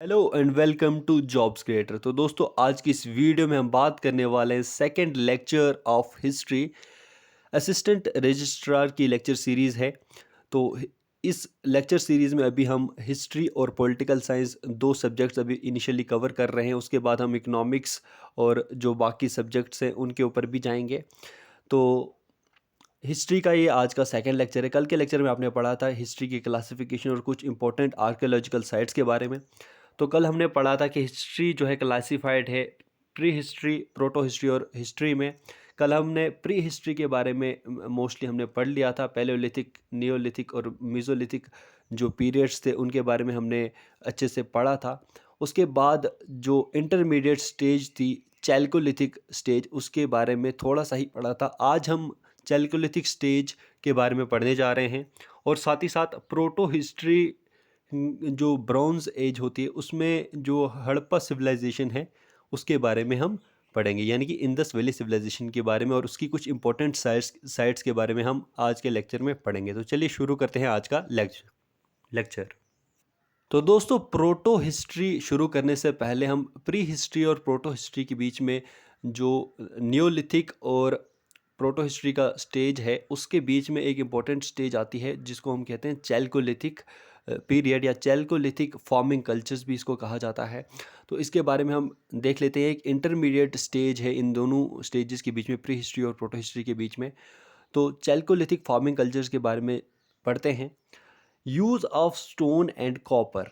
Hello and welcome to jobs creator. तो दोस्तों, आज की इस वीडियो में हम बात करने वाले हैं second lecture of history. Assistant registrar की लेक्चर सीरीज़ है। तो इस लेक्चर सीरीज़ में अभी हम हिस्ट्री और पॉलिटिकल साइंस दो सब्जेक्ट्स अभी इनिशियली कवर कर रहे हैं। उसके बाद हम इकोनॉमिक्स और जो बाकी सब्जेक्ट्स हैं उनके ऊपर भी जाएंगे। तो हिस्ट्री का ये आज का सेकंड लेक्चर है। कल के लेक्चर में आपने पढ़ा था हिस्ट्री की क्लासिफिकेशन और कुछ इंपॉर्टेंट आर्कियोलॉजिकल साइट्स के बारे में। तो कल हमने पढ़ा था कि हिस्ट्री जो है क्लासिफाइड है प्री हिस्ट्री, प्रोटो हिस्ट्री और हिस्ट्री में। कल हमने प्री हिस्ट्री के बारे में मोस्टली हमने पढ़ लिया था। पैलेओलिथिक, नियोलिथिक और मीज़ोलिथिक जो पीरियड्स थे उनके बारे में हमने अच्छे से पढ़ा था। उसके बाद जो इंटरमीडिएट स्टेज थी, चैल्कोलिथिक स्टेज, उसके बारे में थोड़ा सा ही पढ़ा था। आज हम चैल्कोलिथिक स्टेज के बारे में पढ़ने जा रहे हैं और साथ ही साथ प्रोटो हिस्ट्री जो ब्रॉन्ज एज होती है उसमें जो हड़प्पा सिविलाइजेशन है उसके बारे में हम पढ़ेंगे, यानी कि इंदस वैली सिविलाइजेशन के बारे में और उसकी कुछ इंपॉर्टेंट साइट्स के बारे में हम आज के लेक्चर में पढ़ेंगे। तो चलिए शुरू करते हैं आज का लेक्चर। तो दोस्तों, प्रोटो हिस्ट्री शुरू करने से पहले हम प्री हिस्ट्री और प्रोटो हिस्ट्री के बीच में जो नियोलिथिक और प्रोटो हिस्ट्री का स्टेज है उसके बीच में एक इम्पॉर्टेंट स्टेज आती है जिसको हम कहते हैं चैल्कोलिथिक पीरियड या चैल्कोलिथिक फॉर्मिंग कल्चर्स भी इसको कहा जाता है। तो इसके बारे में हम देख लेते हैं। एक इंटरमीडिएट स्टेज है इन दोनों स्टेजेस के बीच में, प्री हिस्ट्री और प्रोटो हिस्ट्री के बीच में। तो चैल्कोलिथिक फॉर्मिंग कल्चर्स के बारे में पढ़ते हैं। Use of stone and copper,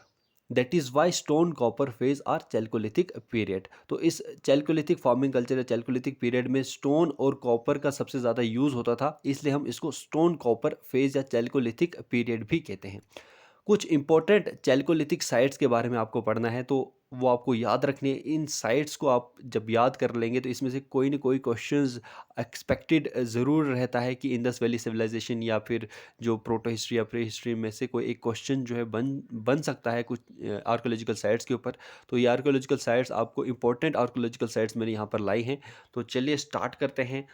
that is why stone copper phase or chalcolithic period. तो इस चैल्कोलिथिक फार्मिंग कल्चर या चैल्कोलिथिक पीरियड में स्टोन और कॉपर का सबसे ज़्यादा यूज़ होता था, इसलिए हम इसको स्टोन कॉपर फेज या चैल्कोलिथिक पीरियड भी कहते हैं। कुछ इंपॉर्टेंट चैल्कोलिथिक साइट्स के बारे में आपको पढ़ना है, तो वो आपको याद रखने हैं। इन साइट्स को आप जब याद कर लेंगे तो इसमें से कोई ना कोई क्वेश्चंस एक्सपेक्टेड ज़रूर रहता है कि इंडस वैली सिविलाइजेशन या फिर जो प्रोटो हिस्ट्री या प्री हिस्ट्री में से कोई एक क्वेश्चन जो है बन सकता है कुछ आर्कोलॉजिकल साइट्स के ऊपर। तो ये आर्कोलॉजिकल साइट्स आपको इंपॉर्टेंट आर्कोलॉजिकल साइट्स मैंने यहाँ पर लाई हैं। तो चलिए स्टार्ट करते हैं।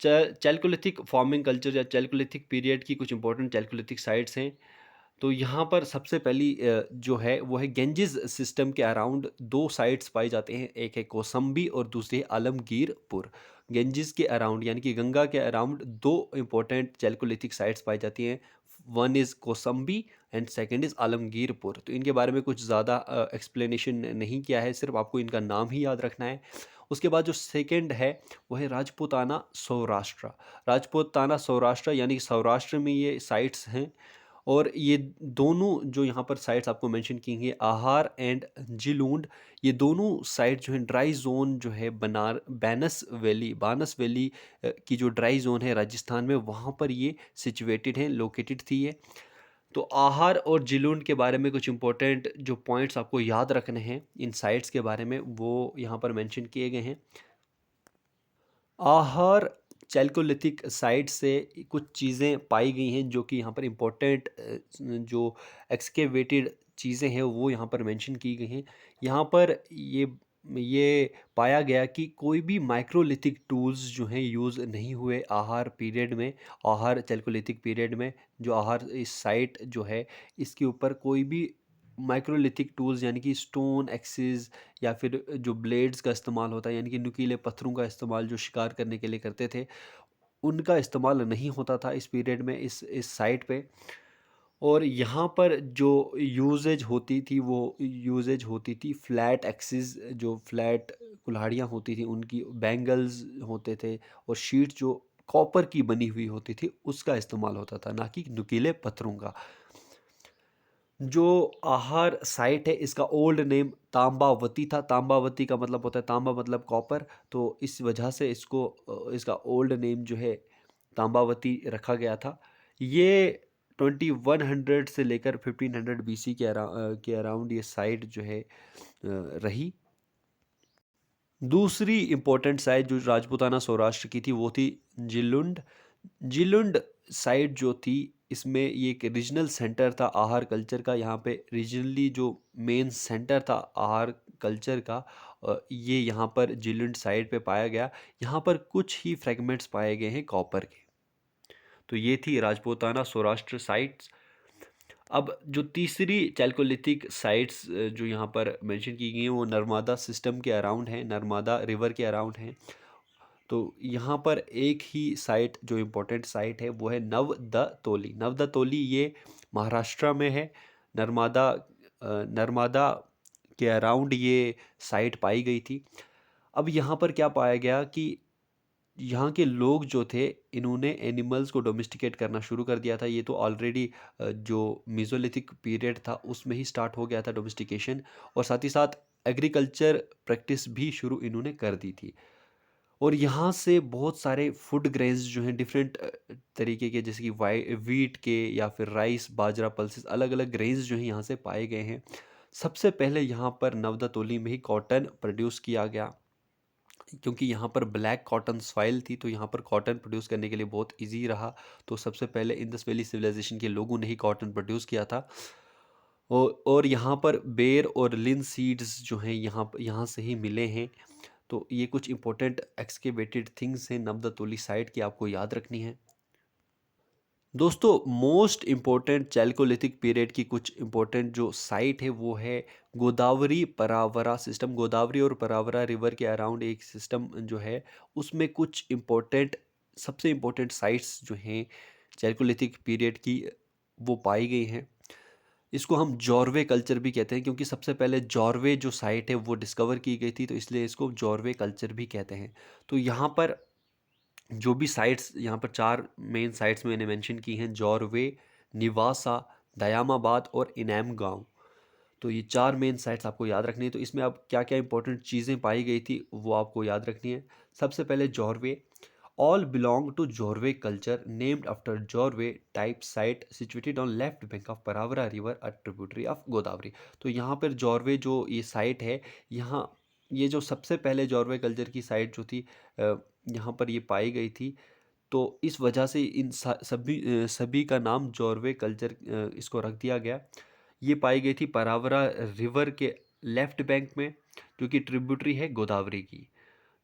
चैल्कोलिथिक फार्मिंग कल्चर या चैल्कोलिथिक पीरियड की कुछ इंपॉर्टेंट चैल्कोलिथिक साइट्स हैं। तो यहाँ पर सबसे पहली जो है वो है गेंजिस सिस्टम के अराउंड दो साइट्स पाई जाते हैं, एक है कोसंबी और दूसरी है आलमगीरपुर। गेंजिस के अराउंड यानी कि गंगा के अराउंड दो इंपॉर्टेंट चैल्कोलिथिक साइट्स पाई जाती हैं। One is Kosambi and second is Alamgirpur. तो इनके बारे में कुछ ज़्यादा एक्सप्लेनेशन नहीं किया है, सिर्फ आपको इनका नाम ही याद रखना है। उसके बाद जो सेकंड है वो है राजपूताना सौराष्ट्र। राजपूताना सौराष्ट्र यानी कि सौराष्ट्र में ये साइट्स हैं। और ये दोनों जो यहाँ पर साइट्स आपको मेंशन की हैं, आहार एंड जिलूंड, ये दोनों साइट जो है ड्राई जोन जो है बानस वैली की जो ड्राई जोन है राजस्थान में, वहाँ पर ये सिचुएटेड है, लोकेटेड थी ये। तो आहार और जिलूंड के बारे में कुछ इंपॉर्टेंट जो पॉइंट्स आपको याद रखने हैं इन साइट्स के बारे में, वो यहाँ पर मेंशन किए गए हैं। आहार चैल्कोलिथिक साइट से कुछ चीज़ें पाई गई हैं जो कि यहाँ पर इम्पोर्टेंट जो एक्सकेवेटेड चीज़ें हैं वो यहाँ पर मेंशन की गई हैं। यहाँ पर ये पाया गया कि कोई भी माइक्रोलिथिक टूल्स जो हैं यूज़ नहीं हुए आहार पीरियड में। आहार चैल्कोलिथिक पीरियड में जो आहार इस साइट जो है इसके ऊपर कोई भी माइक्रोलिथिक टूल्स यानी कि स्टोन एक्सिस या फिर जो ब्लेड्स का इस्तेमाल होता है यानी कि नुकीले पत्थरों का इस्तेमाल जो शिकार करने के लिए करते थे, उनका इस्तेमाल नहीं होता था इस पीरियड में इस साइट पे। और यहाँ पर जो यूजेज होती थी फ्लैट एक्सिस, जो फ्लैट कुल्हाड़ियाँ होती थी उनकी, बैंगल्स होते थे और शीट जो कॉपर की बनी हुई होती थी उसका इस्तेमाल होता था, ना कि नुकीले पत्थरों का। जो आहार साइट है इसका ओल्ड नेम तांबावती था। तांबावती का मतलब होता है, तांबा मतलब कॉपर, तो इस वजह से इसका ओल्ड नेम जो है तांबावती रखा गया था। ये 2100 से लेकर 1500 BC के अराउंड ये साइट जो है रही। दूसरी इंपॉर्टेंट साइट जो राजपूताना सौराष्ट्र की थी वो थी जिलुंड। जिलुंड साइट जो थी इसमें ये एक रीजनल सेंटर था आहार कल्चर का। यहाँ पे रीजनली जो मेन सेंटर था आहार कल्चर का, ये यहाँ पर जिलुंड साइट पे पाया गया। यहाँ पर कुछ ही फ्रेगमेंट्स पाए गए हैं कॉपर के। तो ये थी राजपूताना सौराष्ट्र साइट्स। अब जो तीसरी चैल्कोलिथिक साइट्स जो यहाँ पर मेंशन की गई हैं वो नर्मदा सिस्टम के अराउंड हैं, नर्मदा रिवर के अराउंड हैं। तो यहाँ पर एक ही साइट जो इम्पोर्टेंट साइट है वो है नवदतोली। नवदतोली ये महाराष्ट्र में है। नर्मदा के अराउंड ये साइट पाई गई थी। अब यहाँ पर क्या पाया गया कि यहाँ के लोग जो थे इन्होंने एनिमल्स को डोमेस्टिकेट करना शुरू कर दिया था। ये तो ऑलरेडी जो मेसोलिथिक पीरियड था उसमें ही स्टार्ट हो गया था डोमेस्टिकेशन, और साथ ही साथ एग्रीकल्चर प्रैक्टिस भी शुरू इन्होंने कर दी थी। और यहाँ से बहुत सारे फूड ग्रेन्स जो हैं डिफरेंट तरीके के, जैसे कि वाई वीट के या फिर राइस, बाजरा, पल्सेस, अलग अलग ग्रेन्स जो हैं यहाँ से पाए गए हैं। सबसे पहले यहाँ पर नवदतोली में ही कॉटन प्रोड्यूस किया गया, क्योंकि यहाँ पर ब्लैक कॉटन सॉइल थी, तो यहाँ पर कॉटन प्रोड्यूस करने के लिए बहुत इजी रहा। तो सबसे पहले इंडस वैली सिविलाइजेशन के लोगों ने ही कॉटन प्रोड्यूस किया था। और यहाँ पर बेर और लिन सीड्स जो हैं यहाँ से ही मिले हैं। तो ये कुछ इंपॉर्टेंट एक्सकेवेटेड थिंग्स हैं नवदतोली साइट की, आपको याद रखनी है। दोस्तों, मोस्ट इम्पोर्टेंट चैल्कोलिथिक पीरियड की कुछ इम्पोर्टेंट जो साइट है वो है गोदावरी परावरा सिस्टम। गोदावरी और परावरा रिवर के अराउंड एक सिस्टम जो है, उसमें कुछ इम्पोर्टेंट, सबसे इम्पोर्टेंट साइट्स जो हैं चैल्कोलिथिक पीरियड की वो पाई गई हैं। इसको हम जॉर्वे कल्चर भी कहते हैं, क्योंकि सबसे पहले जॉर्वे जो साइट है वो डिस्कवर की गई थी, तो इसलिए इसको जॉर्वे कल्चर भी कहते हैं। तो यहाँ पर जो भी साइट्स, यहाँ पर 4 मेन साइट्स मैंने मेंशन की हैं: जॉर्वे, निवासा, दयामाबाद और इनाम गांव। तो ये 4 मेन साइट्स आपको याद रखनी है। तो इसमें अब क्या क्या इंपॉर्टेंट चीज़ें पाई गई थी वो आपको याद रखनी है। सबसे पहले Jorwe, all belong to Jorve culture, named after Jorve type site situated on left bank of Paravara river, a tributary of Godavari। तो यहाँ पर जॉर्वे जो ये साइट है, यहाँ ये जो सबसे पहले जॉर्वे कल्चर की साइट जो थी यहाँ पर ये पाई गई थी। तो इस वजह से इन सभी का नाम जॉर्वे कल्चर इसको रख दिया गया। ये पाई गई थी परावरा रिवर के लेफ्ट बैंक में, जो कि ट्रिब्यूटरी है गोदावरी की।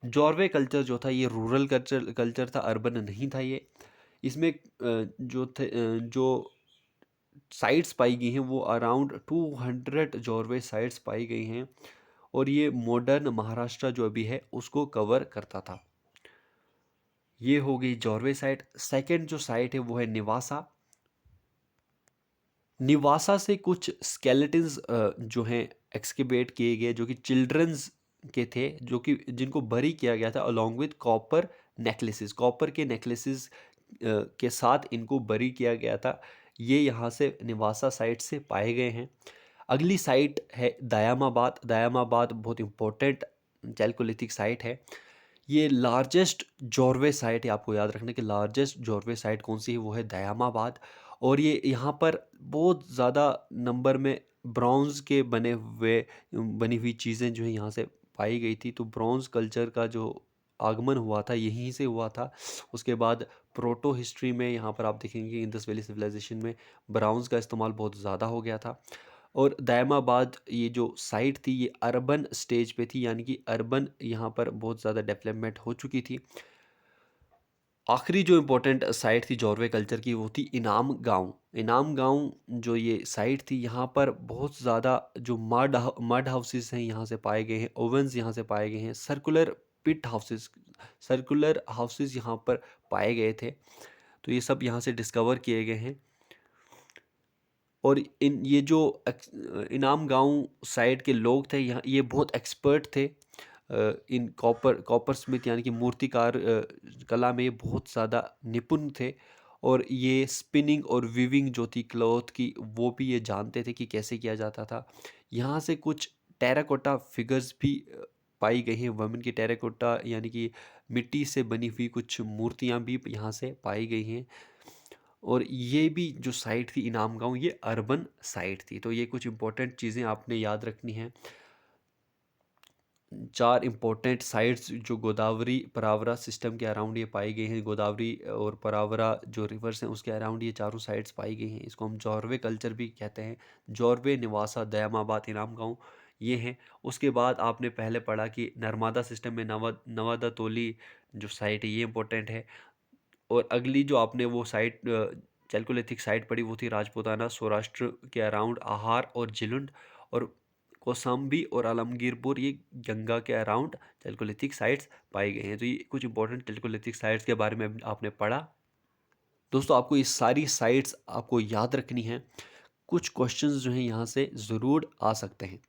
जॉर्वे कल्चर जो था ये रूरल कल्चर था, अर्बन नहीं था ये। इसमें जो साइट्स पाई गई हैं वो अराउंड 200 जॉर्वे साइट्स पाई गई हैं, और ये मॉडर्न महाराष्ट्र जो अभी है उसको कवर करता था। ये हो गई जॉर्वे साइट। सेकंड जो साइट है वो है निवासा। निवासा से कुछ स्केलेटन्स जो हैं एक्सकेवेट किए गए, जो कि चिल्ड्रंस के थे, जो कि जिनको बरी किया गया था along with copper necklaces. Copper के नेकलेसेस के साथ इनको बरी किया गया था। ये यहाँ से निवासा साइट से पाए गए हैं। अगली साइट है दयामाबाद। दयामाबाद बहुत इंपॉर्टेंट चैल्कोलिथिक साइट है। ये लार्जेस्ट जॉर्वे साइट है। आपको याद रखना कि लार्जेस्ट जॉर्वे साइट कौन सी है, वो है दयामाबाद। और ये यहाँ पर बहुत ज़्यादा नंबर में ब्रॉन्ज़ के बनी हुई चीज़ें जो है यहाँ से पाई गई थी। तो ब्रॉन्ज़ कल्चर का जो आगमन हुआ था यहीं से हुआ था। उसके बाद प्रोटो हिस्ट्री में यहाँ पर आप देखेंगे कि इंडस वैली सिविलाइजेशन में ब्राउन्स का इस्तेमाल बहुत ज़्यादा हो गया था। और दयामाबाद ये जो साइट थी ये अर्बन स्टेज पे थी, यानी कि अर्बन यहाँ पर बहुत ज़्यादा डेवलपमेंट हो चुकी थी। आखिरी जो इम्पोर्टेंट साइट थी जॉर्वे कल्चर की वो थी इनाम गांव। इनाम गांव जो ये साइट थी, यहाँ पर बहुत ज़्यादा जो मड हाउसेस हैं यहाँ से पाए गए हैं, ओवंस यहाँ से पाए गए हैं, सर्कुलर हाउसेस यहाँ पर पाए गए थे। तो ये सब यहाँ से डिस्कवर किए गए हैं। और ये जो इनाम गांव साइड के लोग थे यहाँ, ये बहुत एक्सपर्ट थे इन कॉपर स्मिथ यानी कि मूर्तिकार कला में ये बहुत ज़्यादा निपुण थे। और ये स्पिनिंग और वीविंग जो थी क्लॉथ की वो भी ये जानते थे कि कैसे किया जाता था। यहाँ से कुछ टेराकोटा फिगर्स भी पाई गई हैं। वुमेन की टेराकोटा यानी कि मिट्टी से बनी हुई कुछ मूर्तियाँ भी यहाँ से पाई गई हैं। और ये भी जो साइट थी इनाम गांव, ये अर्बन साइट थी। तो ये कुछ इंपॉर्टेंट चीज़ें आपने याद रखनी हैं। 4 इंपॉर्टेंट साइट्स जो गोदावरी परावरा सिस्टम के अराउंड ये पाई गई हैं। गोदावरी और परावरा जो रिवर्स हैं उसके अराउंड ये चारों साइट्स पाई गई हैं। इसको हम जॉर्वे कल्चर भी कहते हैं। जॉर्वे, निवासा, दयामाबाद, इनाम गांव ये हैं। उसके बाद आपने पहले पढ़ा कि नर्मदा सिस्टम में नवादा तोली जो साइट है ये इंपॉर्टेंट है। और अगली जो आपने वो साइट चैल्कोलिथिक साइट पड़ी वो थी राजपूताना, सौराष्ट्र के अराउंड आहार और जिलुंड, और कौसाम्बी और आलमगीरपुर ये गंगा के अराउंड चैल्कोलिथिक साइट्स पाए गए हैं। तो ये कुछ इंपॉर्टेंट चैल्कोलिथिक साइट्स के बारे में आपने पढ़ा। दोस्तों आपको ये सारी साइट्स आपको याद रखनी है, कुछ क्वेश्चंस जो हैं यहाँ से ज़रूर आ सकते हैं।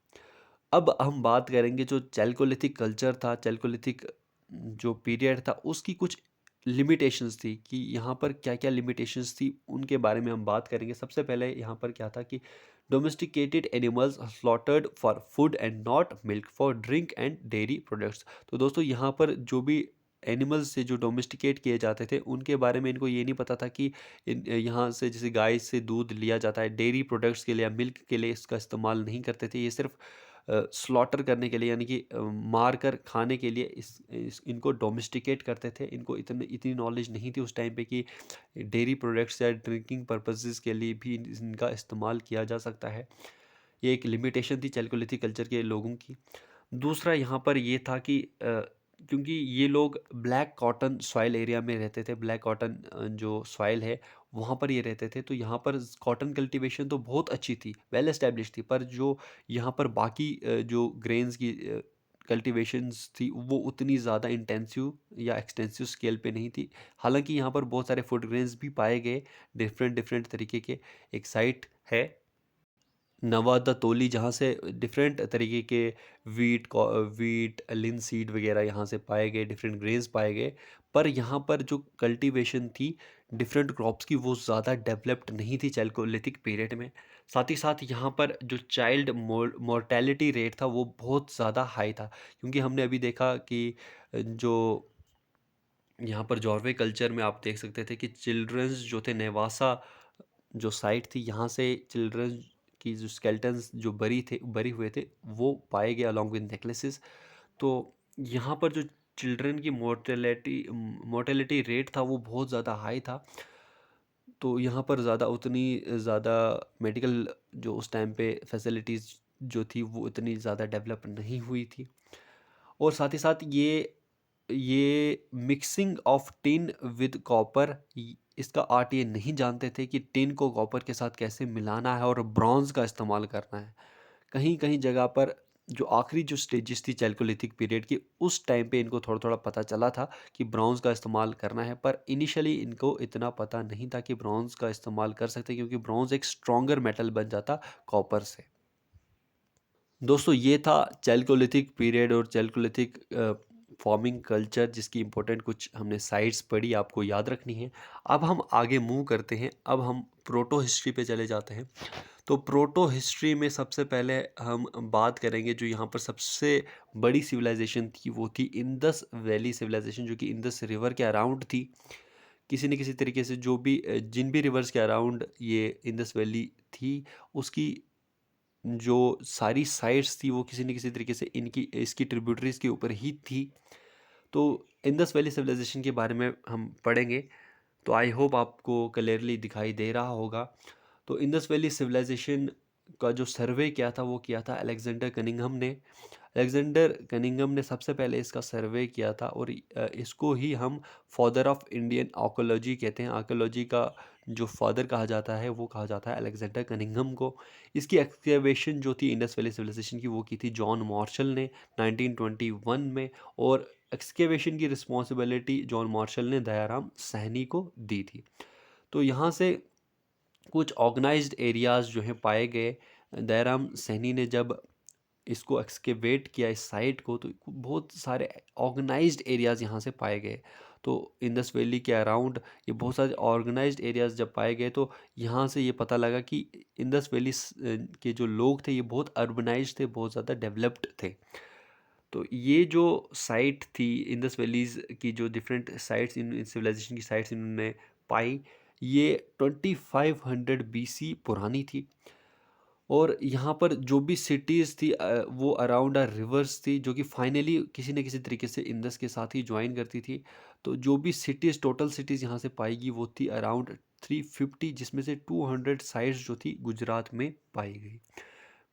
अब हम बात करेंगे जो चैल्कोलिथिक कल्चर था, चैल्कोलिथिक जो पीरियड था, उसकी कुछ लिमिटेशंस थी कि यहाँ पर क्या क्या लिमिटेशंस थी, उनके बारे में हम बात करेंगे। सबसे पहले यहाँ पर क्या था कि domesticated animals slaughtered for food and not milk for drink and dairy products. तो दोस्तों यहाँ पर जो भी एनिमल्स से जो डोमेस्टिकेट किए जाते थे उनके बारे में इनको ये नहीं पता था कि यहाँ से जैसे गाय से दूध लिया जाता है डेयरी प्रोडक्ट्स के लिए या मिल्क के लिए, इसका इस्तेमाल नहीं करते थे। ये सिर्फ स्लॉटर करने के लिए, यानी कि मार कर खाने के लिए इनको डोमेस्टिकेट करते थे। इनको इतनी नॉलेज नहीं थी उस टाइम पे कि डेयरी प्रोडक्ट्स या ड्रिंकिंग पर्पसेस के लिए भी इनका इस्तेमाल किया जा सकता है। ये एक लिमिटेशन थी चैल्कोलिथिक कल्चर के लोगों की। दूसरा यहाँ पर ये था कि क्योंकि ये लोग ब्लैक कॉटन सॉइल एरिया में रहते थे, ब्लैक कॉटन जो सॉइल है वहाँ पर ये रहते थे, तो यहाँ पर कॉटन कल्टीवेशन तो बहुत अच्छी थी, वेल एस्टेब्लिश थी, पर जो यहाँ पर बाकी जो ग्रेन्स की कल्टीवेशंस थी वो उतनी ज़्यादा इंटेंसिव या एक्सटेंसिव स्केल पे नहीं थी। हालांकि यहाँ पर बहुत सारे फूड ग्रेन्स भी पाए गए डिफरेंट डिफरेंट तरीके के। एक साइट है नवादा तोली जहाँ से डिफरेंट तरीके के वीट लिनसीड वगैरह यहाँ से पाए गए, डिफरेंट ग्रेन्स पाए गए। पर यहाँ पर जो कल्टीवेशन थी डिफरेंट क्रॉप्स की वो ज़्यादा डेवलप्ड नहीं थी चैल्कोलिथिक पीरियड में। साथ ही साथ यहाँ पर जो चाइल्ड मोर्टेलिटी रेट था वो बहुत ज़्यादा हाई था, क्योंकि हमने अभी देखा कि जो यहाँ पर जॉर्वे कल्चर में आप देख सकते थे कि चिल्ड्रंस जो थे नेवासा जो साइट थी यहाँ से चिल्ड्रन की जो स्केल्टन्स जो बरी हुए थे वो पाए गए अलॉन्ग विद नेकलेसेस। तो यहाँ पर जो चिल्ड्रन की मोर्टेलिटी रेट था वो बहुत ज़्यादा हाई था। तो यहाँ पर उतनी ज़्यादा मेडिकल जो उस टाइम पे फैसिलिटीज़ जो थी वो इतनी ज़्यादा डेवलप नहीं हुई थी। और साथ ही साथ ये mixing of tin with copper, इसका आर्ट ये नहीं जानते थे कि टिन को कॉपर के साथ कैसे मिलाना है और ब्रॉन्ज का इस्तेमाल करना है। कहीं कहीं जगह पर जो आखिरी जो स्टेजेस थी चैल्कोलिथिक पीरियड की उस टाइम पे इनको थोड़ा थोड़ा पता चला था कि ब्रॉन्ज का इस्तेमाल करना है, पर इनिशियली इनको इतना पता नहीं था कि ब्रॉन्ज का इस्तेमाल कर सकते, क्योंकि ब्रॉन्ज एक स्ट्रॉन्गर मेटल बन जाता कॉपर से। दोस्तों ये था चैल्कोलिथिक पीरियड और चैल्कोलिथिक फॉर्मिंग कल्चर, जिसकी इंपॉर्टेंट कुछ हमने साइट्स पढ़ी, आपको याद रखनी है। अब हम आगे मूव करते हैं, अब हम प्रोटो हिस्ट्री पे चले जाते हैं। तो प्रोटो हिस्ट्री में सबसे पहले हम बात करेंगे जो यहाँ पर सबसे बड़ी सिविलाइजेशन थी वो थी इंदस वैली सिविलाइजेशन, जो कि इंदस रिवर के अराउंड थी। किसी न किसी तरीके से जो भी जिन भी रिवर्स के अराउंड ये इंदस वैली थी उसकी जो सारी साइट्स थी वो किसी न किसी तरीके से इनकी इसकी ट्रिब्यूटरीज के ऊपर ही थी। तो इंदस वैली सिविलाइजेशन के बारे में हम पढ़ेंगे, तो आई होप आपको क्लियरली दिखाई दे रहा होगा। तो इंदस वैली सिविलाइजेशन का जो सर्वे किया था वो किया था अलेक्जेंडर कनिंघम ने। अलेक्जेंडर कनिंघम ने सबसे पहले इसका सर्वे किया था, और इसको ही हम फादर ऑफ इंडियन आर्कोलॉजी कहते हैं। आर्कोलॉजी का जो फादर कहा जाता है वो कहा जाता है अलेक्जेंडर कनिंघम को। इसकी एक्सकेवेशन जो थी इंडस वैली सिविलाइजेशन की वो की थी जॉन मार्शल ने 1921 में, और एक्सकेवेशन की रिस्पॉन्सिबिलिटी जॉन मार्शल ने दयाराम सहनी को दी थी। तो यहाँ से कुछ ऑर्गेनाइज्ड एरियाज़ जो हैं पाए गए। दयाराम सहनी ने जब इसको एक्सकेवेट किया इस साइट को, तो बहुत सारे ऑर्गेनाइज्ड एरियाज़ यहाँ से पाए गए। तो इंडस वैली के अराउंड ये बहुत सारे ऑर्गेनाइज्ड एरियाज़ जब पाए गए तो यहाँ से ये पता लगा कि इंडस वैली के जो लोग थे ये बहुत अर्बनाइज्ड थे, बहुत ज़्यादा डेवलप्ड थे। तो ये जो साइट थी इंडस वैलीज़ की, जो डिफरेंट साइट्स इन सिविलाइजेशन की साइट्स इन्होंने पाई, ये 2500 बीसी पुरानी थी। और यहाँ पर जो भी सिटीज़ थी वो अराउंड रिवर्स थी, जो कि फाइनली किसी न किसी तरीके से इंडस के साथ ही ज्वाइन करती थी। तो जो भी सिटीज़ टोटल सिटीज़ यहाँ से पाएगी वो थी अराउंड 350, जिसमें से 200 साइट्स जो थी गुजरात में पाई गई,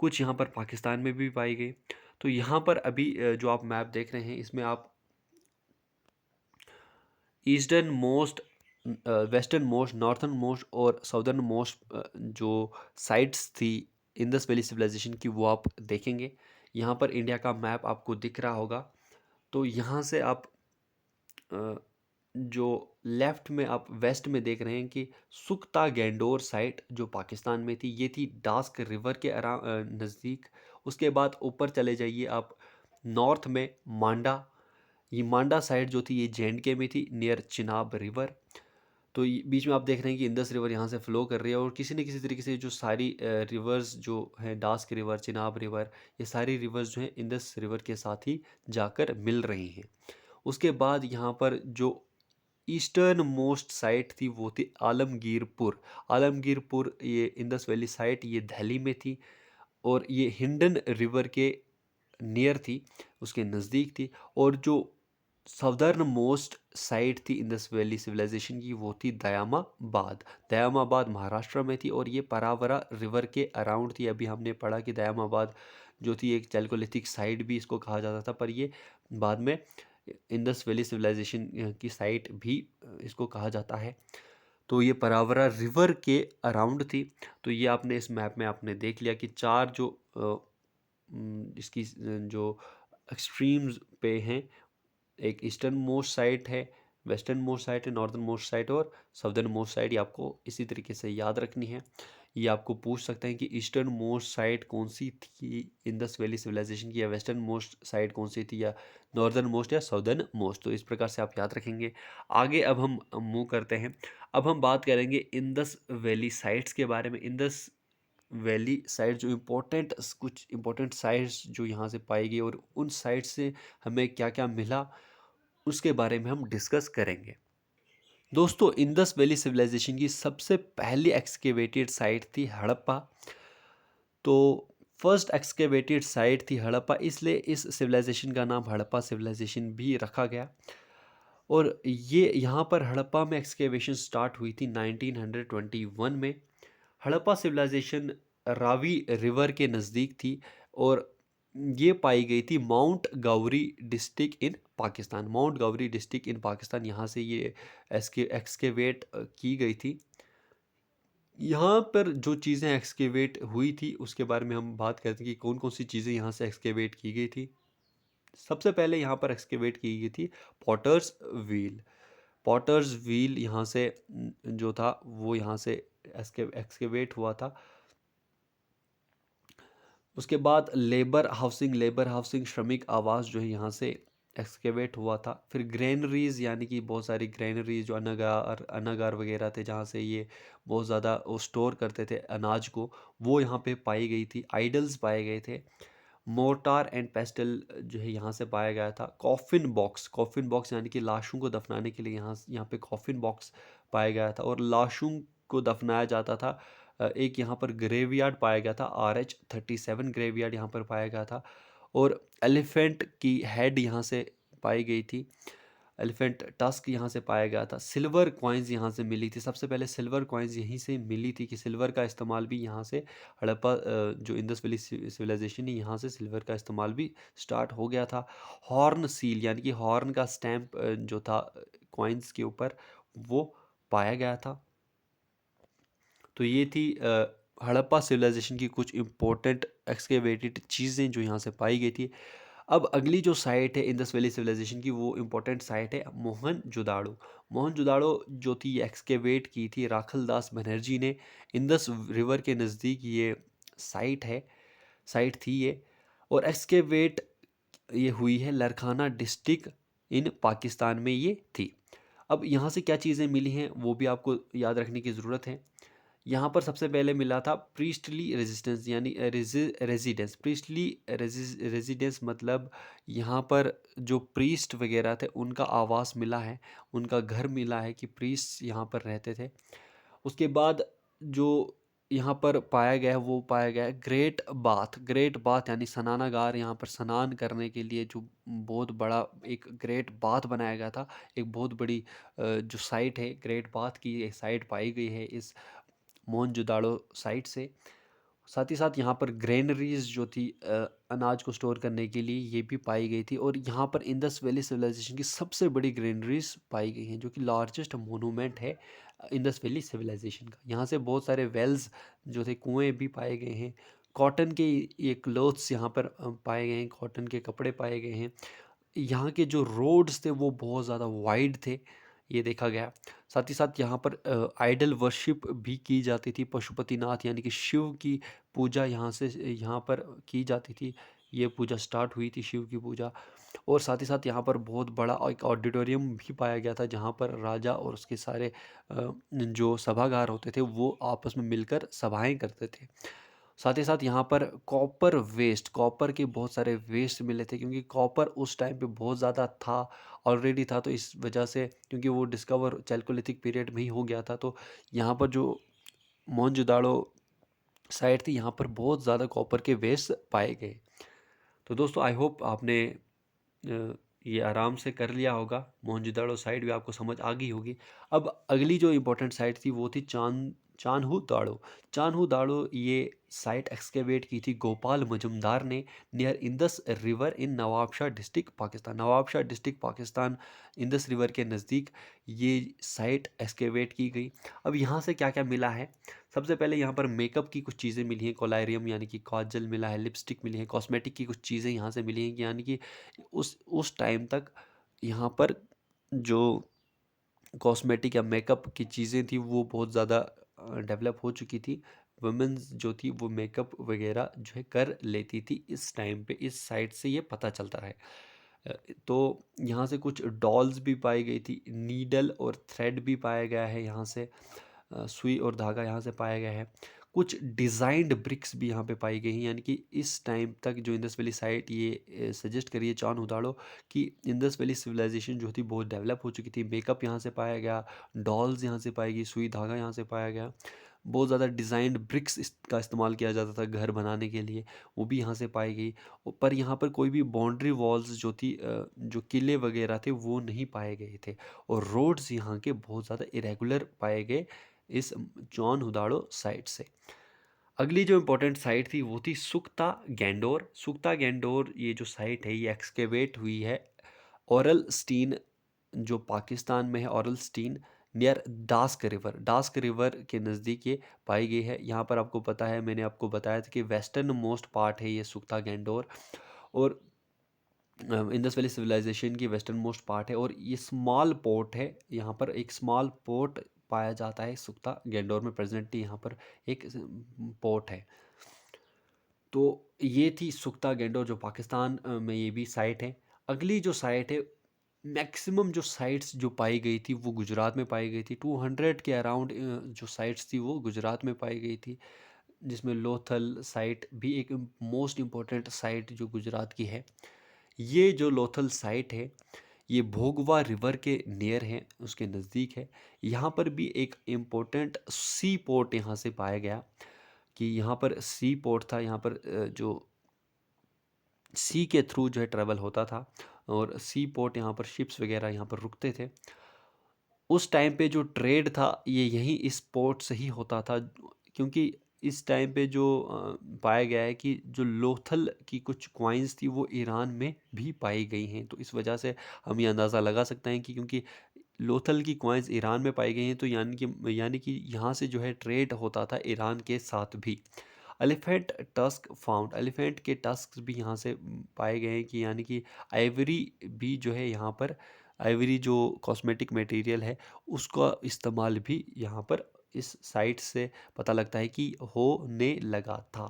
कुछ यहाँ पर पाकिस्तान में भी पाई गई। तो यहाँ पर अभी जो आप मैप देख रहे हैं इसमें आप eastern most western most, northern most और साउदर्न मोस्ट जो साइट्स थी इंडस वैली सिविलाइजेशन की, वो आप देखेंगे। यहाँ पर इंडिया का मैप आपको दिख रहा होगा। तो यहाँ से आप अ, जो लेफ्ट में आप वेस्ट में देख रहे हैं कि सुख्ता गैंडोर साइट जो पाकिस्तान में थी, ये थी डास्क रिवर के नज़दीक। उसके बाद ऊपर चले जाइए आप नॉर्थ में मांडा, ये मांडा साइड जो थी ये जे में थी, नियर चिनाब रिवर। तो बीच में आप देख रहे हैं कि इंदस रिवर यहाँ से फ्लो कर रही है, और किसी न किसी तरीके से जो सारी रिवर्स जो हैं, डास्क रिवर, चिनाब रिवर, ये सारी रिवर्स जो हैं इंदस रिवर के साथ ही जाकर मिल रही हैं। उसके बाद यहाँ पर जो ईस्टर्न मोस्ट साइट थी वो थी आलमगीरपुर। आलमगीरपुर ये इंदस वैली साइट ये दिल्ली में थी, और ये हिंडन रिवर के नियर थी, उसके नज़दीक थी। और जो साउदर्न मोस्ट साइट थी इंदस वैली सिविलाइजेशन की वो थी दयामाबाद। दयामाबाद महाराष्ट्र में थी, और ये परावरा रिवर के अराउंड थी। अभी हमने पढ़ा कि दयामाबाद जो थी एक चैल्कोलिथिक साइट भी इसको कहा जाता था, पर ये बाद में इंदस वैली सिविलाइजेशन की साइट भी इसको कहा जाता है। तो ये परावरा रिवर के अराउंड थी। तो ये आपने इस मैप में आपने देख लिया कि चार जो इसकी जो एक्सट्रीम्स पे हैं, एक ईस्टर्न मोस्ट साइट है, वेस्टर्न मोस्ट साइट है, नॉर्दर्न मोस्ट साइट और साउदर्न मोस्ट साइट। ये आपको इसी तरीके से याद रखनी है। ये आपको पूछ सकते हैं कि ईस्टर्न मोस्ट साइट कौन सी थी इंदस वैली सिविलाइजेशन की, या वेस्टर्न मोस्ट साइट कौन सी थी, या नॉर्दर्न मोस्ट या साउदर्न मोस्ट। तो इस प्रकार से आप याद रखेंगे। आगे अब हम मूव करते हैं। अब हम बात करेंगे इंदस वैली साइट्स के बारे में। इंदस वैली साइट जो कुछ इम्पोर्टेंट साइट्स जो यहाँ से पाई गई, और उन साइट्स से हमें क्या क्या मिला, उसके बारे में हम डिस्कस करेंगे। दोस्तों, इंदस वैली सिविलाइजेशन की सबसे पहली एक्सकेवेटेड साइट थी हड़प्पा। तो फर्स्ट एक्सकेवेटेड साइट थी हड़प्पा, इसलिए इस सिविलाइजेशन का नाम हड़प्पा सिविलाइजेशन भी रखा गया। और ये यहाँ पर हड़प्पा में एक्सकेवेशन स्टार्ट हुई थी 1921 में। हड़प्पा सिविलाइजेशन रावी रिवर के नज़दीक थी, और ये पाई गई थी mount Gauri district in Pakistan. Mount Gauri district in Pakistan, यहाँ से ये एक्सकेवेट की गई थी। यहाँ पर जो चीज़ें एक्सकेवेट हुई थी उसके बारे में हम बात करते हैं कि कौन कौन सी चीज़ें यहाँ से एक्सकेवेट की गई थी। सबसे पहले यहाँ पर एक्सकेवेट की गई थी पॉटर्स व्हील। पॉटर्स व्हील यहाँ से जो था वो यहाँ से एक्सकेवेट हुआ था। उसके बाद लेबर हाउसिंग श्रमिक आवास जो है यहाँ से एक्सकेवेट हुआ था। फिर ग्रेनरीज, यानी कि बहुत सारी ग्रेनरीज जो अनागार वगैरह थे, जहाँ से ये बहुत ज़्यादा वो स्टोर करते थे अनाज को, वो यहाँ पे पाई गई थी। आइडल्स पाए गए थे। मोर्टार एंड पेस्टल जो है यहाँ से पाया गया था। कॉफिन बॉक्स यानी कि लाशों को दफनाने के लिए यहाँ पे कॉफिन बॉक्स पाया गया था, और लाशों को दफनाया जाता था। एक यहाँ पर ग्रेवयार्ड पाया गया था, RH-37 ग्रेवयार्ड यहाँ पर पाया गया था। और एलिफेंट की हेड यहाँ से पाई गई थी। एलिफेंट टस्क यहाँ से पाया गया था। सिल्वर कॉइन्स यहाँ से मिली थी। सबसे पहले सिल्वर कॉइन्स यहीं से मिली थी, कि सिल्वर का इस्तेमाल भी यहाँ से हड़प्पा जो इंदस वैली सिविलाइजेशन है, यहाँ से सिल्वर का इस्तेमाल भी स्टार्ट हो गया था। हॉर्न सील, यानी कि हॉर्न का स्टैम्प जो था कॉइन्स के ऊपर, वो पाया गया था। तो ये थी हड़प्पा सिविलाइजेशन की कुछ इम्पोर्टेंट एक्सकेवेटेड चीज़ें जो यहाँ से पाई गई थी। अब अगली जो साइट है इंदस वैली सिविलाइजेशन की, वो इम्पोर्टेंट साइट है मोहनजोदाड़ो। मोहनजोदाड़ो जो थी एक्सकेवेट की थी राखल दास बनर्जी ने। इंदस रिवर के नज़दीक ये साइट थी ये, और एक्सकेवेट ये हुई है लरखाना डिस्ट्रिक्ट इन पाकिस्तान में ये थी। अब यहाँ से क्या चीज़ें मिली हैं वो भी आपको याद रखने की ज़रूरत है। यहाँ पर सबसे पहले मिला था प्रीस्टली रेजिस्टेंस, यानी रेजिडेंस। प्रीस्टली रेजिडेंस मतलब यहाँ पर जो प्रीस्ट वगैरह थे उनका आवास मिला है, उनका घर मिला है, कि प्रीस्ट यहाँ पर रहते थे। उसके बाद जो यहाँ पर पाया गया है वो पाया गया है ग्रेट बाथ यानी स्नानागार। यहाँ पर स्नान करने के लिए जो बहुत बड़ा एक ग्रेट बाथ बनाया गया था, एक बहुत बड़ी जो साइट है ग्रेट बाथ की, एक साइट पाई गई है इस मोहनजोदाड़ो साइट से। साथ ही साथ यहाँ पर ग्रेनरीज जो थी अनाज को स्टोर करने के लिए, ये भी पाई गई थी। और यहाँ पर इंडस वैली सिविलाइजेशन की सबसे बड़ी ग्रेनरीज पाई गई हैं, जो कि लार्जेस्ट मोनूमेंट है इंडस वैली सिविलाइजेशन का। यहाँ से बहुत सारे वेल्स जो थे, कुएं भी पाए गए हैं। कॉटन के ये क्लोथ्स यहाँ पर पाए गए हैं, कॉटन के कपड़े पाए गए हैं। यहाँ के जो रोड्स थे वो बहुत ज़्यादा वाइड थे, ये देखा गया। साथ ही साथ यहाँ पर आइडल वर्शिप भी की जाती थी। पशुपतिनाथ यानी कि शिव की पूजा यहाँ से यहाँ पर की जाती थी। ये पूजा स्टार्ट हुई थी, शिव की पूजा। और साथ ही साथ यहाँ पर बहुत बड़ा एक ऑडिटोरियम भी पाया गया था, जहाँ पर राजा और उसके सारे जो सभागार होते थे वो आपस में मिलकर सभाएं करते थे। साथ ही साथ यहाँ पर कॉपर वेस्ट, कॉपर के बहुत सारे वेस्ट मिले थे, क्योंकि कॉपर उस टाइम पे बहुत ज़्यादा था, ऑलरेडी था। तो इस वजह से, क्योंकि वो डिस्कवर चैल्कोलिथिक पीरियड में ही हो गया था, तो यहाँ पर जो मोहनजोदाड़ो साइट थी, यहाँ पर बहुत ज़्यादा कॉपर के वेस्ट पाए गए। तो दोस्तों, आई होप आपने ये आराम से कर लिया होगा। मोहनजोदाड़ो साइट भी आपको समझ आ गई होगी। अब अगली जो इम्पोर्टेंट साइट थी वो थी चान्हू दाड़ो। चान्हू दाड़ो ये साइट एक्सकेवेट की थी गोपाल मजुमदार ने, near Indus river in Nawabshah district Pakistan. Nawabshah district Pakistan, Indus river के नज़दीक ये साइट एक्सकेवेट की गई। अब यहाँ से क्या क्या मिला है? सबसे पहले यहाँ पर मेकअप की कुछ चीज़ें मिली हैं, कोलायरियम यानी कि काजल मिला है, लिपस्टिक मिली है, कॉस्मेटिक की कुछ चीज़ें यहाँ से मिली हैं। यानी कि उस टाइम तक यहाँ पर जो कॉस्मेटिक या मेकअप की चीज़ें थी वो बहुत ज़्यादा डेवलप हो चुकी थी। वुमेन्स जो थी वो मेकअप वगैरह जो है कर लेती थी इस टाइम पे। इस साइट से ये पता चलता है। तो यहाँ से कुछ डॉल्स भी पाई गई थी, नीडल और थ्रेड भी पाया गया है यहाँ से। सुई और धागा यहाँ से पाया गया है। कुछ डिज़ाइंड ब्रिक्स भी यहाँ पे पाई गई हैं। यानी कि इस टाइम तक जो इंडस वैली साइट ये सजेस्ट करी है चान उदाड़ो कि इंडस वैली सिविलाइजेशन जो थी बहुत डेवलप हो चुकी थी। मेकअप यहाँ से पाया गया, डॉल्स यहाँ से पाई गई, सुई धागा यहाँ से पाया गया। बहुत ज़्यादा डिज़ाइंड ब्रिक्स का इस्तेमाल किया जाता था घर बनाने के लिए, वो भी यहाँ से पाई गई। पर यहाँ पर कोई भी बाउंड्री वॉल्स जो थी, जो किले वगैरह थे वो नहीं पाए गए थे। और रोड्स यहाँ के बहुत ज़्यादा इरेगुलर पाए गए इस जॉन हुदाड़ो साइट से। अगली जो इम्पोर्टेंट साइट थी वो थी सुख्ता गैंडोर। सुख्ता गैंडोर ये जो साइट है ये एक्सकेवेट हुई है औरल स्टीन, जो पाकिस्तान में है, औरल स्टीन नियर डास्क रिवर। डास्क रिवर के नज़दीक ये पाई गई है। यहाँ पर आपको पता है, मैंने आपको बताया था कि वेस्टर्न मोस्ट पार्ट है ये सुख्ता गैंडोर, और इंडस वैली सिविलाइजेशन की वेस्टर्न मोस्ट पार्ट है। और ये स्मॉल पोर्ट है, यहाँ पर एक स्मॉल पोर्ट पाया जाता है सुख्ता गैंडोर में। प्रेजेंटली यहाँ पर एक पोर्ट है। तो ये थी सुख्ता गैंडोर जो पाकिस्तान में ये भी साइट है। अगली जो साइट है, मैक्सिमम जो साइट्स जो पाई गई थी वो गुजरात में पाई गई थी। 200 के अराउंड जो साइट्स थी वो गुजरात में पाई गई थी, जिसमें लोथल साइट भी एक मोस्ट इम्पोर्टेंट साइट जो गुजरात की है। ये जो लोथल साइट है ये भोगवा रिवर के नियर है, उसके नज़दीक है। यहाँ पर भी एक इम्पोर्टेंट सी पोर्ट यहाँ से पाया गया, कि यहाँ पर सी पोर्ट था। यहाँ पर जो सी के थ्रू जो है ट्रैवल होता था, और सी पोर्ट यहाँ पर शिप्स वगैरह यहाँ पर रुकते थे। उस टाइम पे जो ट्रेड था ये यहीं इस पोर्ट से ही होता था, क्योंकि इस टाइम पे जो पाया गया है कि जो लोथल की कुछ क्वाइंस थी वो ईरान में भी पाई गई हैं। तो इस वजह से हम ये अंदाज़ा लगा सकते हैं कि क्योंकि लोथल की क्वाइंस ईरान में पाई गई हैं, तो यानी कि यहाँ से जो है ट्रेड होता था ईरान के साथ भी। एलिफेंट टस्क फाउंड, एलिफेंट के टस्क भी यहाँ से पाए गए हैं, कि यानी कि आइवरी भी जो है यहाँ पर, आइवरी जो कॉस्मेटिक मटेरियल है उसका इस्तेमाल भी यहाँ पर इस साइट से पता लगता है कि होने लगा था।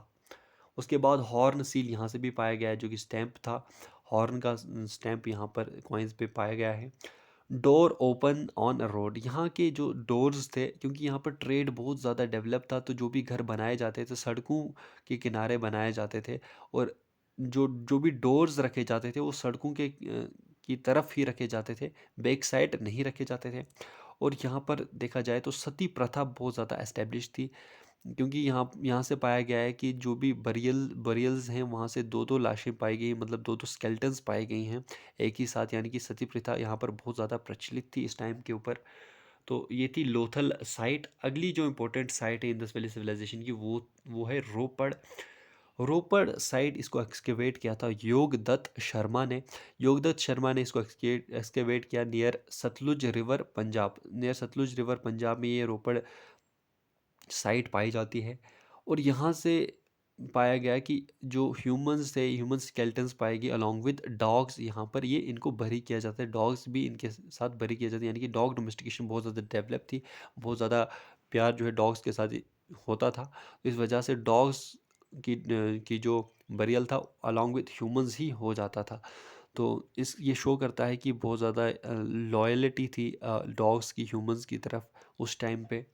उसके बाद हॉर्न सील यहाँ से भी पाया गया है, जो कि स्टैंप था। हॉर्न का स्टैंप यहाँ पर कॉइन्स पे पाया गया है। डोर ओपन ऑन रोड, यहाँ के जो डोर्स थे, क्योंकि यहाँ पर ट्रेड बहुत ज़्यादा डेवलप था, तो जो भी घर बनाए जाते थे सड़कों के किनारे बनाए जाते थे। और जो जो भी डोर्स रखे जाते थे वो सड़कों के की तरफ ही रखे जाते थे, बैक साइड नहीं रखे जाते थे। और यहाँ पर देखा जाए तो सती प्रथा बहुत ज़्यादा एस्टेब्लिश थी, क्योंकि यहाँ यहाँ से पाया गया है कि जो भी बरियल्स हैं वहाँ से दो दो लाशें पाई गई, मतलब दो दो स्केल्टन्स पाई गई हैं एक ही साथ। यानी कि सती प्रथा यहाँ पर बहुत ज़्यादा प्रचलित थी इस टाइम के ऊपर। तो ये थी लोथल साइट। अगली जो इम्पोर्टेंट साइट है इंडस वैली सिविलाइजेशन की, वो है रोपड़। रोपड़ साइट, इसको एक्सकेवेट किया था योगदत्त शर्मा ने। योगदत्त शर्मा ने इसको एक्सकेवेट किया near Sutlej river Punjab. Near Sutlej river Punjab में ये रोपड़ साइट पाई जाती है। और यहाँ से पाया गया कि जो ह्यूमंस थे, ह्यूमन स्केल्टन्स पाए गए अलॉन्ग विद डॉग्स। यहाँ पर ये इनको बरी किया जाता है, डॉग्स भी इनके साथ बरी किया जाता है, यानी कि डॉग डोमेस्टिकेशन बहुत ज़्यादा डेवलप थी। बहुत ज़्यादा प्यार जो है डॉग्स के साथ होता था। तो इस वजह से डॉग्स की जो बरियल था अलॉन्ग विद ह्यूमंस ही हो जाता था। तो ये शो करता है कि बहुत ज़्यादा लॉयलिटी थी डॉग्स की ह्यूमंस की तरफ उस टाइम पे।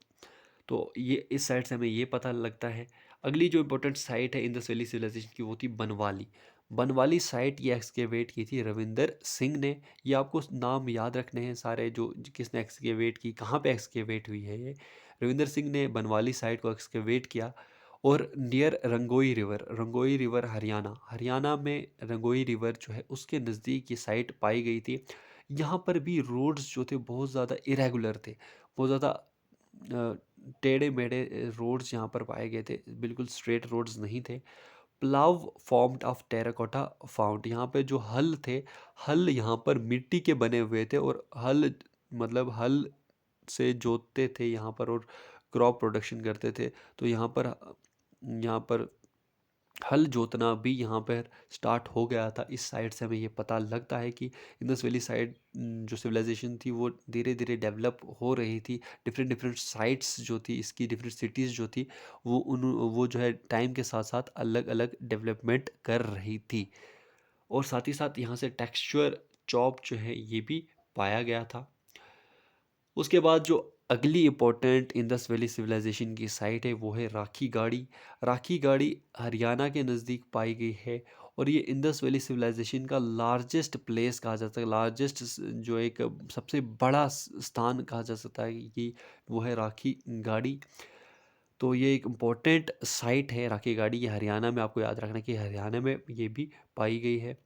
तो ये इस साइड से हमें ये पता लगता है। अगली जो इम्पोर्टेंट साइट है इंडस वैली सिविलाइजेशन की, वो थी बनवाली। बनवाली साइट ये एक्सकेवेट की थी रविंदर सिंह ने। ये आपको नाम याद रखने हैं सारे, जो किसने एक्सकेवेट की, कहाँ पे एक्सकेवेट हुई है ये। रविंदर सिंह ने बनवाली साइट को एक्सकेवेट किया। और नियर रंगोई रिवर हरियाणा, हरियाणा में रंगोई रिवर जो है उसके नज़दीक ये साइट पाई गई थी। यहाँ पर भी रोड्स जो थे बहुत ज़्यादा इरेगुलर थे, बहुत ज़्यादा टेढ़े मेढ़े रोड्स यहाँ पर पाए गए थे, बिल्कुल स्ट्रेट रोड्स नहीं थे। Plough formed of terracotta found, यहाँ पे जो हल थे, हल यहाँ पर मिट्टी के बने हुए थे। और हल मतलब हल से जोतते थे यहाँ पर और क्रॉप प्रोडक्शन करते थे। तो यहाँ पर हल जोतना भी यहाँ पर स्टार्ट हो गया था। इस साइड से हमें ये पता लगता है कि इंडस वैली साइड जो सिविलाइजेशन थी वो धीरे धीरे डेवलप हो रही थी। डिफरेंट डिफरेंट साइट्स जो थी इसकी, डिफरेंट सिटीज़ जो थी, वो जो है टाइम के साथ साथ अलग अलग डेवलपमेंट कर रही थी। और साथ ही साथ यहाँ से टेक्सचर चॉप जो है ये भी पाया गया था। उसके बाद जो अगली इम्पोर्टेंट इंडस वैली सिविलाइजेशन की साइट है वो है राखी गाड़ी। राखी गाड़ी हरियाणा के नज़दीक पाई गई है। और ये इंडस वैली सिविलाइजेशन का लार्जेस्ट प्लेस कहा जाता है, लार्जेस्ट जो एक सबसे बड़ा स्थान कहा जा सकता है कि वो है राखी गाड़ी। तो ये एक इम्पोर्टेंट साइट है राखी गाड़ी, ये हरियाणा में, आपको याद रखना कि हरियाणा में ये भी पाई गई है।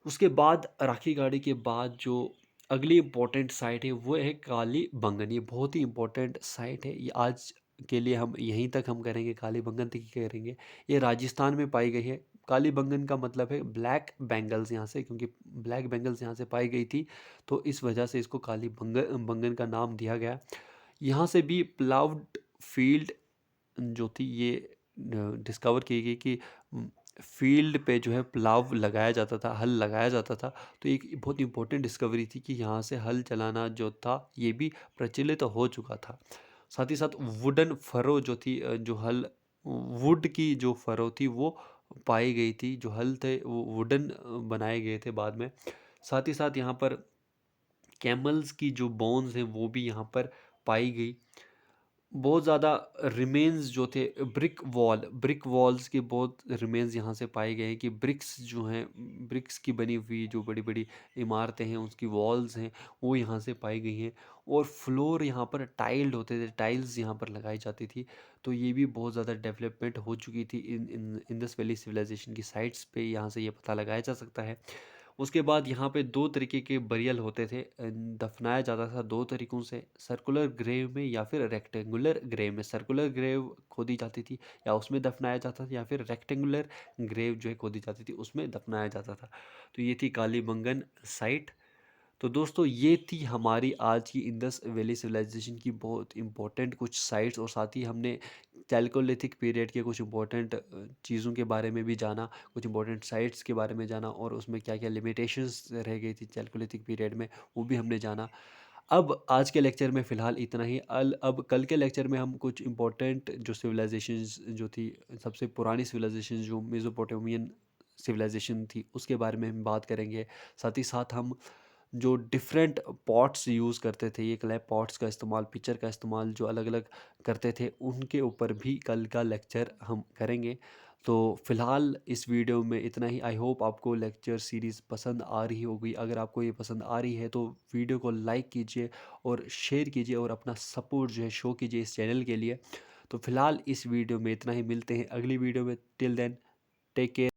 उसके बाद राखी गाड़ी के बाद जो अगली इम्पोर्टेंट साइट है वो है काली बंगन। ये बहुत ही इम्पोर्टेंट साइट है, ये आज के लिए हम यहीं तक हम करेंगे, काली बंगन तक ही करेंगे। ये राजस्थान में पाई गई है। काली बंगन का मतलब है ब्लैक बेंगल्स, यहाँ से, क्योंकि ब्लैक बेंगल्स यहाँ से पाई गई थी तो इस वजह से इसको काली बंगन बंगन का नाम दिया गया। यहाँ से भी प्लाउड फील्ड जो थी ये डिस्कवर की गई कि फील्ड पे जो है प्लाव लगाया जाता था, हल लगाया जाता था। तो एक बहुत इंपॉर्टेंट डिस्कवरी थी कि यहाँ से हल चलाना जो था ये भी प्रचलित हो चुका था। साथ ही साथ वुडन फरो जो थी, जो हल वुड की जो फरो थी वो पाई गई थी। जो हल थे वो वुडन बनाए गए थे बाद में। साथ ही साथ यहाँ पर कैमल्स की जो बोन्स हैं वो भी यहाँ पर पाई गई। बहुत ज़्यादा रिमेन्स जो थे, ब्रिक वॉल्स के बहुत रिमेन्स यहाँ से पाए गए हैं कि ब्रिक्स जो हैं, ब्रिक्स की बनी हुई जो बड़ी बड़ी इमारतें हैं उसकी वॉल्स हैं वो यहाँ से पाई गई हैं। और फ्लोर यहाँ पर टाइल्ड होते थे, टाइल्स यहाँ पर लगाई जाती थी। तो ये भी बहुत ज़्यादा डेवलपमेंट हो चुकी थी इन इंडस वैली सिविलाइजेशन की साइट्स पे, यहाँ से ये पता लगाया जा सकता है। उसके बाद यहाँ पे दो तरीके के बरियल होते थे, दफनाया जाता था दो तरीक़ों से, सर्कुलर ग्रेव में या फिर रेक्टेंगुलर ग्रेव में। सर्कुलर ग्रेव खोदी जाती थी या उसमें दफनाया जाता था, या फिर रेक्टेंगुलर ग्रेव जो है खोदी जाती थी उसमें दफनाया जाता था। तो ये थी कालीबंगन साइट। तो दोस्तों ये थी हमारी आज की इंडस वैली सिविलाइजेशन की बहुत इंपॉर्टेंट कुछ साइट्स, और साथ ही हमने चैल्कोलिथिक पीरियड के कुछ इंपॉर्टेंट चीज़ों के बारे में भी जाना, कुछ इंपॉर्टेंट साइट्स के बारे में जाना, और उसमें क्या क्या लिमिटेशंस रह गई थी चैल्कोलिथिक पीरियड में वो भी हमने जाना। अब आज के लेक्चर में फ़िलहाल इतना ही। अब कल के लेक्चर में हम कुछ इंपॉर्टेंट जो सिविलाइजेशंस जो थी, सबसे पुरानी सिविलाइजेशन जो मेसोपोटामियन सिविलाइजेशन थी उसके बारे में हम बात करेंगे। साथ ही साथ हम जो डिफरेंट पॉट्स यूज़ करते थे, ये क्ले पॉट्स का इस्तेमाल, पिक्चर का इस्तेमाल जो अलग अलग करते थे, उनके ऊपर भी कल का लेक्चर हम करेंगे। तो फ़िलहाल इस वीडियो में इतना ही। आई होप आपको लेक्चर सीरीज़ पसंद आ रही होगी। अगर आपको ये पसंद आ रही है तो वीडियो को लाइक कीजिए और शेयर कीजिए और अपना सपोर्ट जो है शो कीजिए इस चैनल के लिए। तो फ़िलहाल इस वीडियो में इतना ही, मिलते हैं अगली वीडियो में। Till then take care.